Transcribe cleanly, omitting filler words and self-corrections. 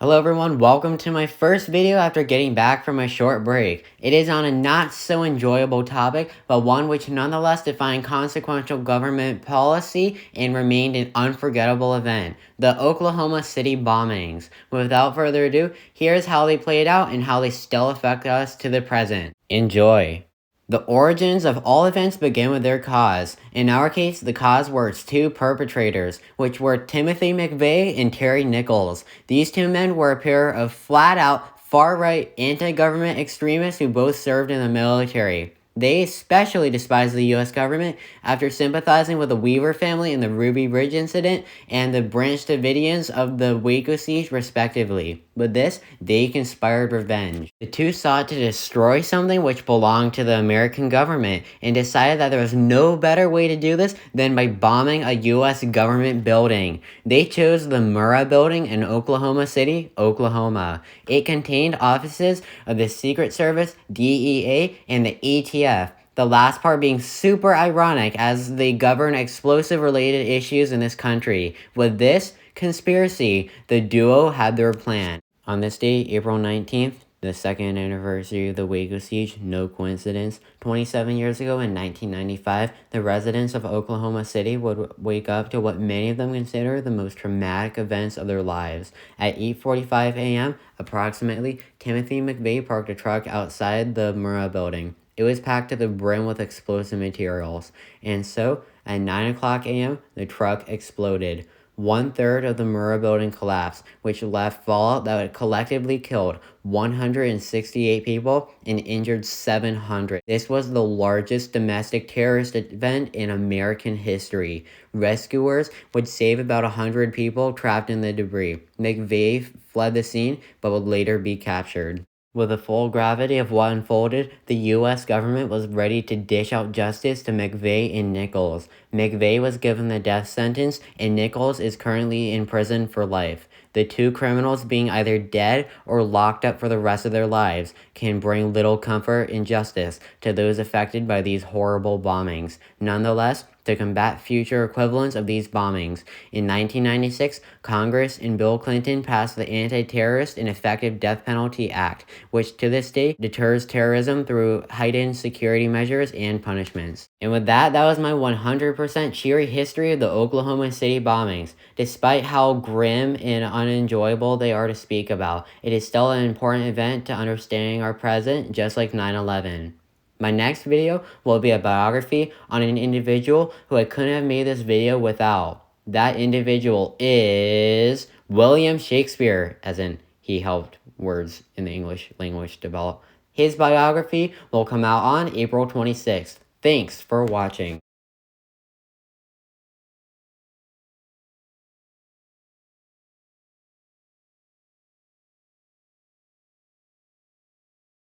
Hello everyone, welcome to my first video after getting back from a short break. It is on a not so enjoyable topic, but one which nonetheless defined consequential government policy and remained an unforgettable event: the Oklahoma City bombings. Without further ado, here's how they played out and how they still affect us to the present. Enjoy! The origins of all events begin with their cause. In our case, the cause were its two perpetrators, which were Timothy McVeigh and Terry Nichols. These two men were a pair of flat-out, far-right, anti-government extremists who both served in the military. They especially despised the U.S. government after sympathizing with the Weaver family in the Ruby Ridge incident and the Branch Davidians of the Waco siege, respectively. With this, they conspired revenge. The two sought to destroy something which belonged to the American government and decided that there was no better way to do this than by bombing a U.S. government building. They chose the Murrah building in Oklahoma City, Oklahoma. It contained offices of the Secret Service, DEA, and the ATF. The last part being super ironic as they govern explosive-related issues in this country. With this conspiracy, the duo had their plan. On this date, April 19th, the second anniversary of the Waco siege, no coincidence, 27 years ago in 1995, the residents of Oklahoma City would wake up to what many of them consider the most traumatic events of their lives. At 8:45 a.m., approximately, Timothy McVeigh parked a truck outside the Murrah building. It was packed to the brim with explosive materials, and so, at 9 o'clock a.m., the truck exploded. One-third of the Murrah building collapsed, which left fallout that collectively killed 168 people and injured 700. This was the largest domestic terrorist event in American history. Rescuers would save about 100 people trapped in the debris. McVeigh fled the scene, but would later be captured. With the full gravity of what unfolded, the U.S. government was ready to dish out justice to McVeigh and Nichols. McVeigh was given the death sentence, and Nichols is currently in prison for life. The two criminals being either dead or locked up for the rest of their lives can bring little comfort and justice to those affected by these horrible bombings. Nonetheless, to combat future equivalents of these bombings, in 1996, Congress and Bill Clinton passed the Anti-Terrorist and Effective Death Penalty Act, which to this day deters terrorism through heightened security measures and punishments. And with that was my 100% cheery history of the Oklahoma City bombings. Despite how grim and unenjoyable they are to speak about, it is still an important event to understanding our present, just like 9/11. My next video will be a biography on an individual who I couldn't have made this video without. That individual is William Shakespeare, as in he helped words in the English language develop. His biography will come out on April 26th. Thanks for watching.